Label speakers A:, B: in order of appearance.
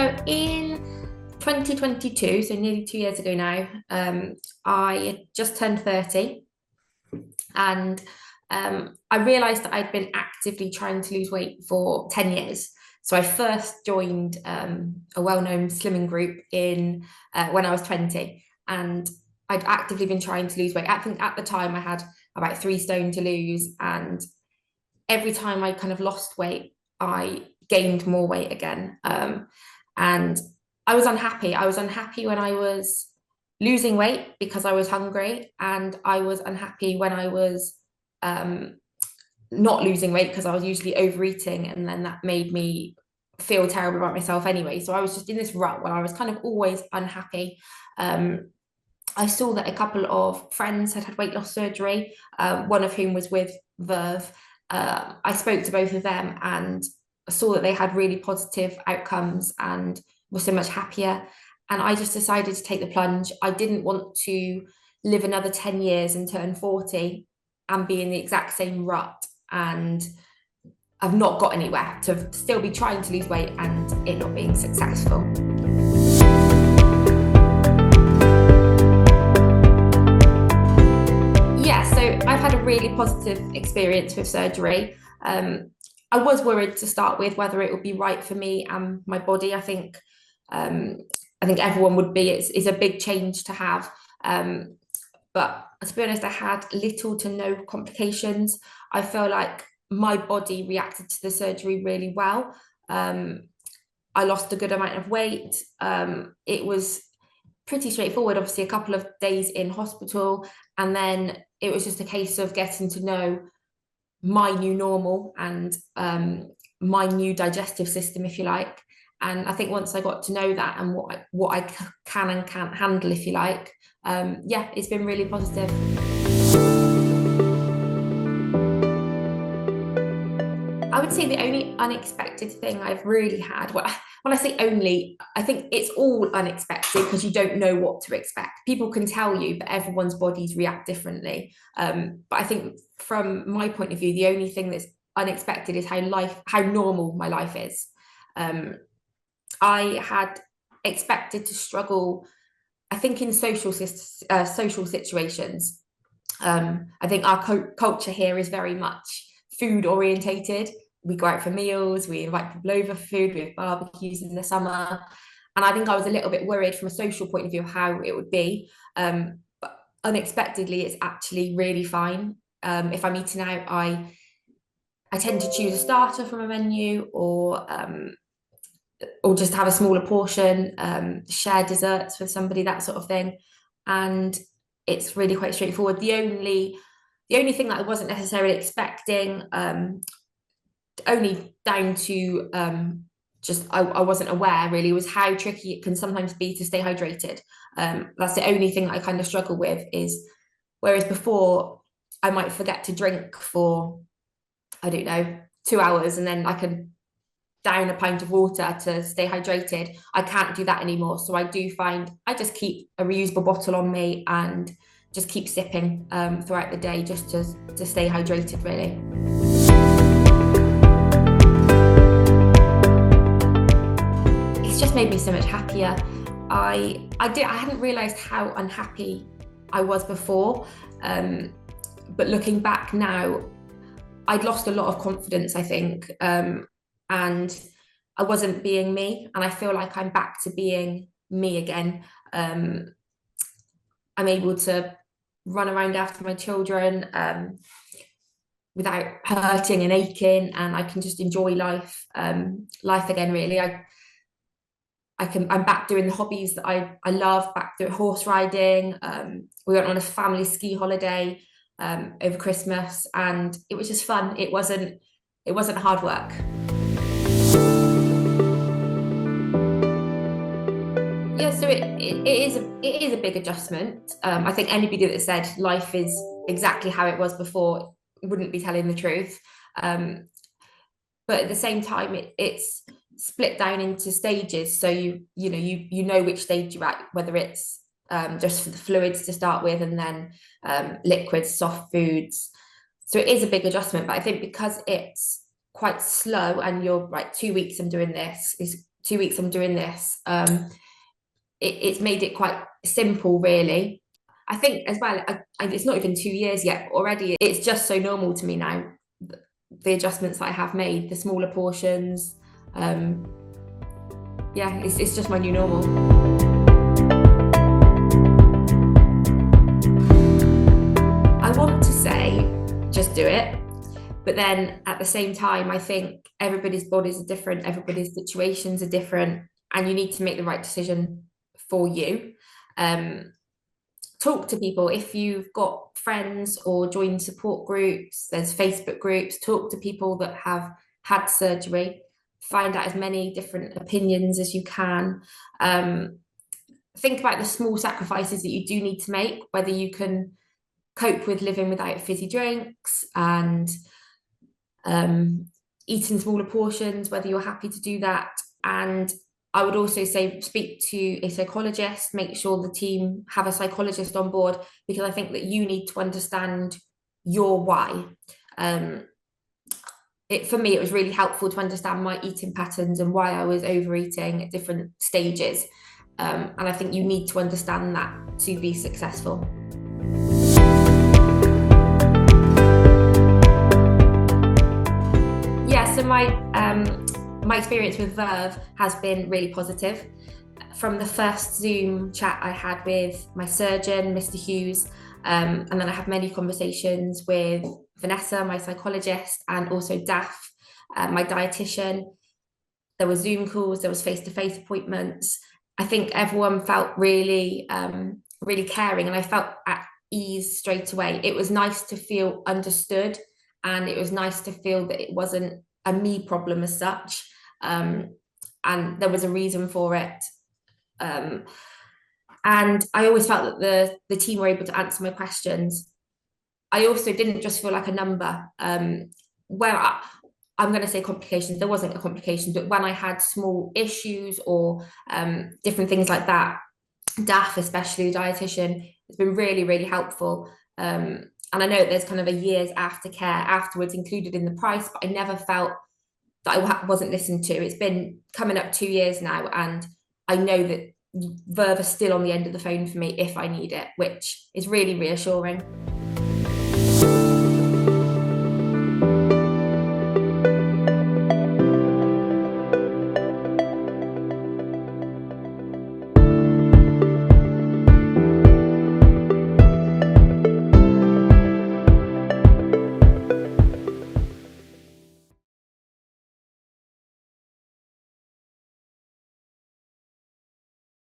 A: So in 2022, so nearly 2 years ago now, I had just turned 30 and I realised that I'd been actively trying to lose weight for 10 years. So I first joined a well-known slimming group in when I was 20, and I'd actively been trying to lose weight. I think at the time I had about 3 stone to lose, and every time I kind of lost weight, I gained more weight again. And I was unhappy. I was unhappy when I was losing weight because I was hungry, and I was unhappy when I was um, not losing weight because I was usually overeating, and then that made me feel terrible about myself anyway. So I was just in this rut where I was kind of always unhappy. Um, I saw that a couple of friends had had weight loss surgery, one of whom was with Verve. I spoke to both of them and saw that they had really positive outcomes and were so much happier. And I just decided to take the plunge. I didn't want to live another 10 years and turn 40 and be in the exact same rut and I've not got anywhere, to still be trying to lose weight and it not being successful. Yeah, so I've had a really positive experience with surgery. I was worried to start with whether it would be right for me and my body. Um, I think everyone would be. It's a big change to have. But to be honest, I had little to no complications. I feel like my body reacted to the surgery really well. I lost a good amount of weight. It was pretty straightforward, obviously, a couple of days in hospital, and then it was just a case of getting to know my new normal and my new digestive system, if you like. And I think once I got to know that and what I can and can't handle, if you like, yeah, it's been really positive. I would say the only unexpected thing I've really had, well, when I say only, I think it's all unexpected because you don't know what to expect. People can tell you, but everyone's bodies react differently. But I think from my point of view, the only thing that's unexpected is how normal my life is. I had expected to struggle, I think, in social situations. I think our culture here is very much food orientated. We go out for meals, we invite people over for food, we have barbecues in the summer. And I think I was a little bit worried from a social point of view how it would be. But unexpectedly, it's actually really fine. If I'm eating out, I tend to choose a starter from a menu or just have a smaller portion, share desserts with somebody, that sort of thing. And it's really quite straightforward. The only thing that I wasn't necessarily expecting, only down to just I wasn't aware really, was how tricky it can sometimes be to stay hydrated. That's the only thing that I kind of struggle with, is whereas before I might forget to drink for, I don't know, 2 hours and then I can down a pint of water to stay hydrated. I can't do that anymore. So I do find I just keep a reusable bottle on me and just keep sipping throughout the day just to stay hydrated, really. It's just made me so much happier. I hadn't realised how unhappy I was before. But looking back now, I'd lost a lot of confidence, I think. And I wasn't being me, and I feel like I'm back to being me again. I'm able to run around after my children without hurting and aching, and I can just enjoy life again, really. I'm back doing the hobbies that I love, back doing horse riding. We went on a family ski holiday over Christmas, and it was just fun. It wasn't hard work. Yeah, so it is a big adjustment. I think anybody that said life is exactly how it was before wouldn't be telling the truth. But at the same time, it's split down into stages. So you know which stage you're at, whether it's just for the fluids to start with, and then liquids, soft foods. So it is a big adjustment. But I think because it's quite slow, and you're right, 2 weeks I'm doing this, is 2 weeks I'm doing this. It's made it quite simple, really. I think as well, it's not even 2 years yet, but already it's just so normal to me now, the adjustments that I have made, the smaller portions. Yeah, it's just my new normal. I want to say, just do it. But then at the same time, I think everybody's bodies are different, everybody's situations are different, and you need to make the right decision for you. Talk to people. If you've got friends or join support groups, there's Facebook groups, talk to people that have had surgery, find out as many different opinions as you can. Think about the small sacrifices that you do need to make, whether you can cope with living without fizzy drinks and eating smaller portions, whether you're happy to do that. And I would also say speak to a psychologist, make sure the team have a psychologist on board, because I think that you need to understand your why. For me, it was really helpful to understand my eating patterns and why I was overeating at different stages. And I think you need to understand that to be successful. Yeah, so my experience with Verve has been really positive. From the first Zoom chat I had with my surgeon, Mr. Hughes, and then I had many conversations with Vanessa, my psychologist, and also Daph, my dietitian. There were Zoom calls, there was face-to-face appointments. I think everyone felt really, really caring, and I felt at ease straight away. It was nice to feel understood, and it was nice to feel that it wasn't a me problem as such, and there was a reason for it. And I always felt that the team were able to answer my questions. I also didn't just feel like a number. Where I'm going to say complications, there wasn't a complication, but when I had small issues or different things like that, Daph, especially the dietitian, has been really, really helpful. And I know there's kind of a year's aftercare afterwards included in the price, but I never felt that I wasn't listened to. It's been coming up 2 years now, and I know that Verve is still on the end of the phone for me if I need it, which is really reassuring.